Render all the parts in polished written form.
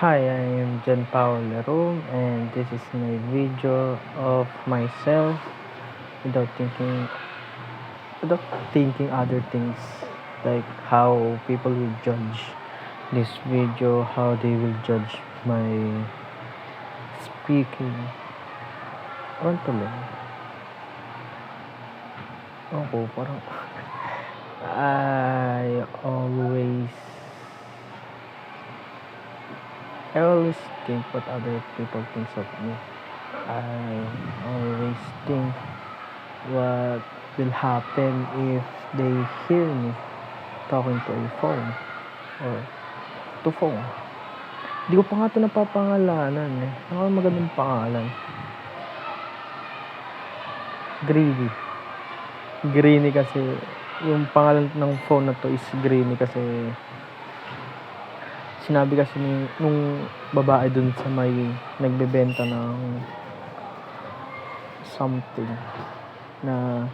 Hi, I am John Paul Lerum, and this is my video of myself without thinking without thinking other things, like how people will judge this video, how they will judge my speaking. Ano tuloy? Ako, parang I always I always think what other people think of me. I always think what will happen if they hear me talking to a phone or to phone. Hindi ko pa nga ito napapangalanan eh. Ano magandang pangalan? Greeny. Greeny kasi, yung pangalan ng phone na to is Greeny kasi sinabi kasi nung babae dun sa may nagbebenta ng something na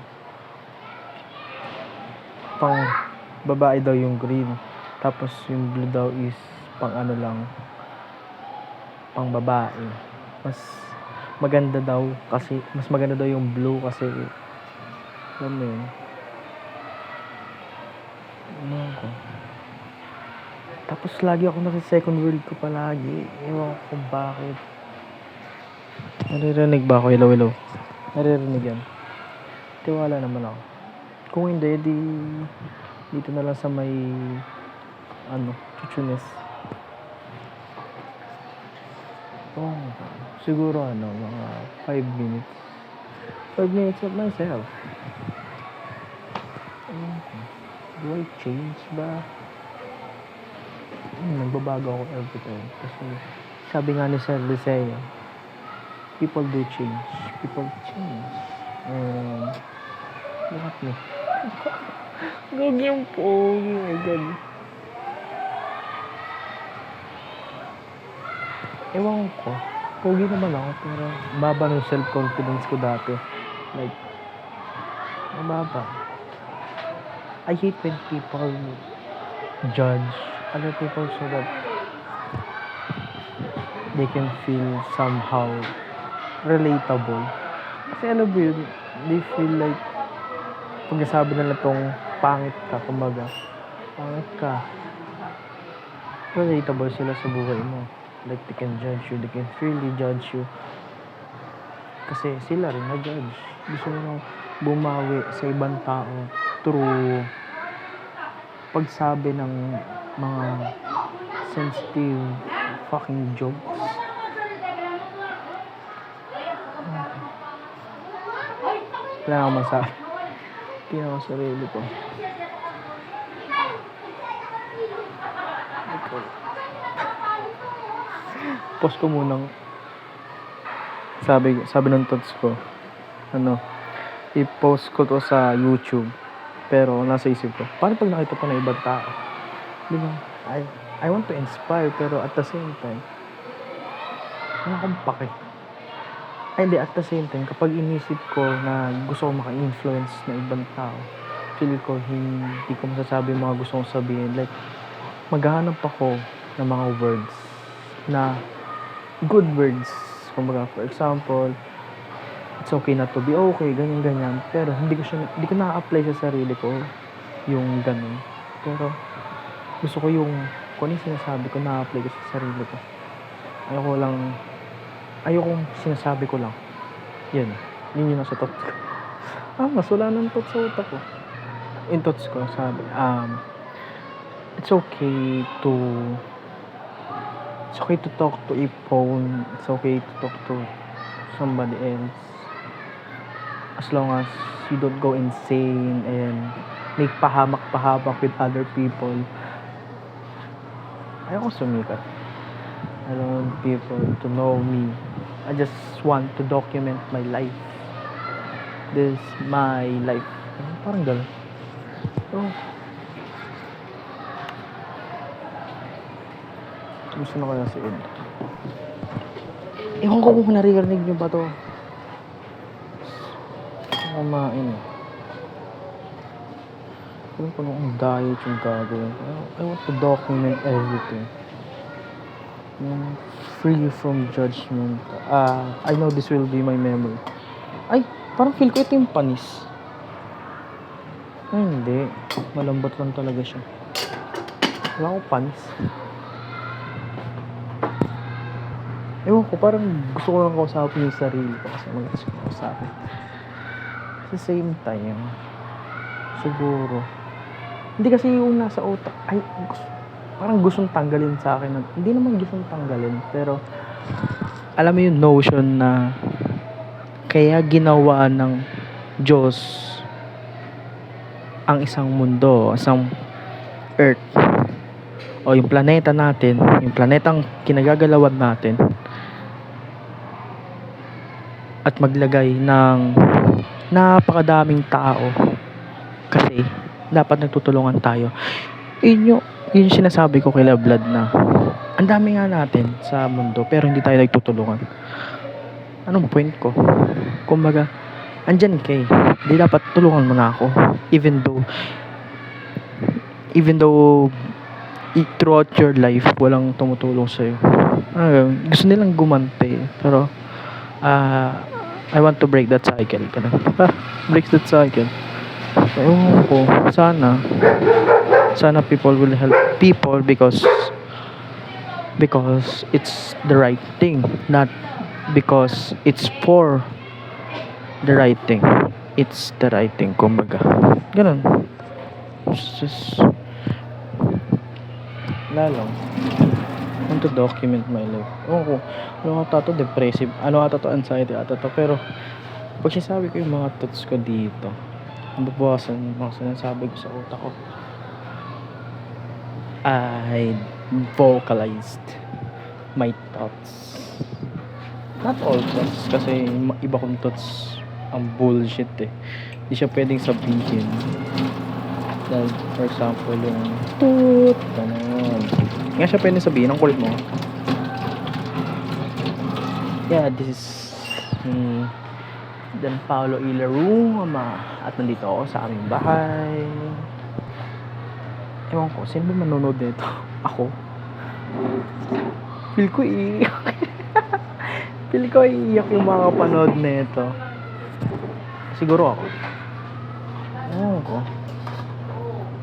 pang babae daw yung green, tapos yung blue daw is pang ano lang, pang babae. Mas maganda daw yung blue kasi alam mo yun. Ano ko, tapos lagi ako nasa second word ko palagi. Ewan ko kung bakit. Naririnig ba ako? Hello? Naririnig yan. Tiwala naman ako. Kung hindi, dito na lang sa may chuchunes. Siguro mga 5 minutes. 5 minutes of myself. Do I change ba? Nagbabago ako every time. Kasi sabi nga ni Sir Liseo, people do change. People change. And look at me. Gagi yung pogi. Oh my God. Ewan ko. Pogi naman ako, pero baba ng self-confidence ko dati. Like, mababa. I hate when people judge other people so that they can feel somehow relatable. Kasi alam mo yun, they feel like pag nasabi nila tong pangit ka, kumbaga, pangit ka, relatable sila sa buhay mo. Like, they can judge you, they can freely judge you. Kasi sila rin na-judge. Gusto nyo bumawi sa ibang tao through pagsabi ng mga sensitive fucking jokes. Wala akong masabi. Tingnan ko sarili ko. Post ko munang sabi ng tots ko, i-post ko to sa YouTube. Pero nasa isip ko, paano pag nakita ko ng ibang tao? Diba? I want to inspire, pero at the same time, wala akong pake. Hindi, at the same time, kapag inisip ko na gusto ko maka-influence ng ibang tao, feel ko hindi ko masasabi yung mga gusto kong sabihin. Like, maghahanap ako ng mga words na good words. Kumbaga, for example, it's okay not to be okay, ganyan. Pero hindi ko na-apply sa sarili ko yung ganun. Pero gusto ko yung kung ano sinasabi ko, na-apply ko sa sarili ko. Ayokong sinasabi ko lang. Yun yung nasa thoughts ko. Mas wala ng thoughts sa utak ko. In thoughts ko, sabi, it's okay to talk to a phone. It's okay to talk to somebody else. As long as you don't go insane and make pahamak with other people. Ayoko sumikat. I don't want people to know me. I just want to document my life. This is my life. Parang gano'n. Gusto na kaya si Ed. Ewan ko kung naririnig nyo ba to. Kumain. Kung anong diet yung gagawin. I want to document everything. Yung free from judgment. I know this will be my memory. Ay, parang feel ko ito yung panis. Ay, hindi. Malambot lang talaga siya. Wala akong panis. Ewan ko, parang gusto ko lang kausapin yung sarili ko kasi mag-gusto ko kausapin. At the same time, siguro, hindi kasi yung nasa utak, ay, parang gustong tanggalin sa akin. Hindi naman gustong tanggalin, pero alam mo yung notion na kaya ginawa ng Diyos ang isang mundo, isang Earth, o yung planeta natin, yung planetang kinagagalawan natin, at maglagay ng napakadaming tao kasi dapat nagtutulungan tayo. Yun yung sinasabi ko kay Blood na ang dami nga natin sa mundo pero hindi tayo nagtutulungan. Anong point ko? Kumbaga, andyan kay, di dapat tulungan mo na ako even though throughout your life walang tumutulong sa'yo. Gusto nilang gumante pero I want to break that cycle. Breaks that cycle. Ewan ko, sana people will help people because it's the right thing, not because it's for the right thing. It's the right thing, kumbaga. Ganun. It's just lang. I want to document my life. Ewan ko, ano ata to, depressive, ano ata to, anxiety ata to, pero pag sinasabi ko yung mga thoughts ko dito, mababawasan yung mga sinasabi ko sa utak ko. I vocalized my thoughts. Not all thoughts, kasi iba kong thoughts ang bullshit eh. Hindi siya pwedeng sabihin. Dahil, for example, yung toot, ganun. Nga siya pwedeng sabihin, ang kulit mo. Yeah, this is Dan Paolo Ilaruma. At nandito ako sa aming bahay. Ewan ko, sino ba manonood nito? Ako? Feel ko iiyak. Feel ko iiyak yung mga kapanood nito. Siguro ako. Ewan ko.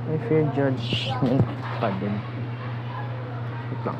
I fear judgment pa din. Wait lang.